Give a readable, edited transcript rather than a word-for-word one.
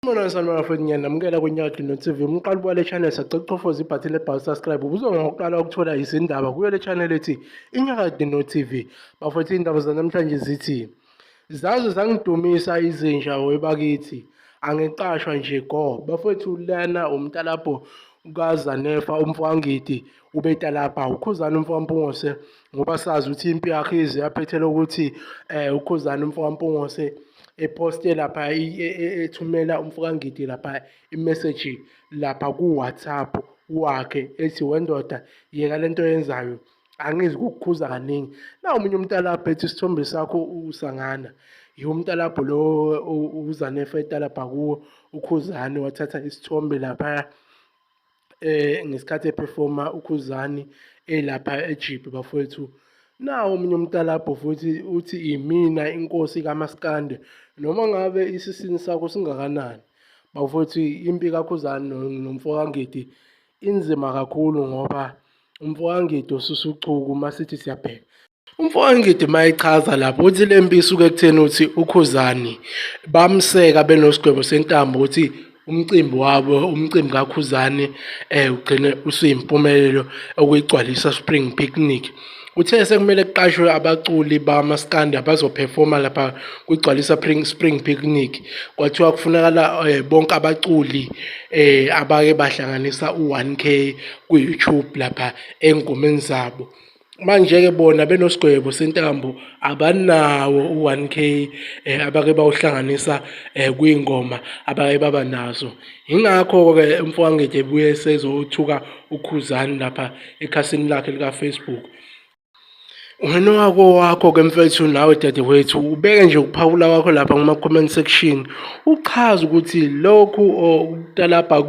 Umbona sanibona mfowethu, ngiyanamukela kwiNyakeni TV. Umqala wale channel sacela ukufoza ibhathini lebhali subscribe ubuzonga ngokuqala ukuthola izindaba kuyo le channel ethi Inyakeni TV. Bafowethu, indaba zanamhlanje zithi zazo zangidumisa izinja webakithi angiqashwa nje go. Bafowethu, lana umntalapho kaZanefa umfowangidi ubetalapha Ukhuzani umfowamphungose, ngoba sazi ukuthi impi yakhe ize yaphethela ukuthi Ukhuzani umfowamphungose eposte lapha ethumela umfowangidi lapha imeseji lapha ku-WhatsApp wakhe ethi, wendoda yeka lento yenzayo, angizi kukukhuza kaningi. Na omunye umntalapho ethi isithombe sakho usangana, yiwo umntalapho lo uZanefa etalapha kuwo Ukhuzani, wathatha isithombe lapha ngesikhathi ephefoma Ukhuzani elapha eJiphi. Bafowethu, nawo omunye umntalapho futhi uthi imina inkosi kaMaskandi, noma ngabe isisini sakho singakanani. Bafowethu, impi kaKhuzani nomfowangidi inzima kakhulu ngoba umfowangidi ususa uchuku masithi siyabheka. Umfowangidi mayichaza lapho uthi le mpi isuke ekutheni ukuthi Ukhuzani bamseka benosigwebo sentambo ukuthi umcimbi kaKhuzani ugcine usuyimpumelelo okuyigcwalisa Spring Picnic. Uthe sekumele kuqashwe abaculi bamaskandi abazophefoma lapha kwigcwalisa Spring Picnic. Kwathiwa kufunakala bonke abaculi abake bahlanganisa u-1K ku-YouTube lapha engomeni zabo. Manje-ke bona benosigwebo sentambo abanawo u-1K abake bawuhlanganisa kwiy'ngoma abake baba nazo. Yingakho-ke umfowangidi ebuye sezothuka Ukhuzani lapha ekhasini lakhe lika-Facebook. Wena wakho-ke mfethu, nawe dadewethu, ubeke nje ukuphawula kwakho lapha kuma-comment section, uchaze ukuthi lokhu Ukutalabha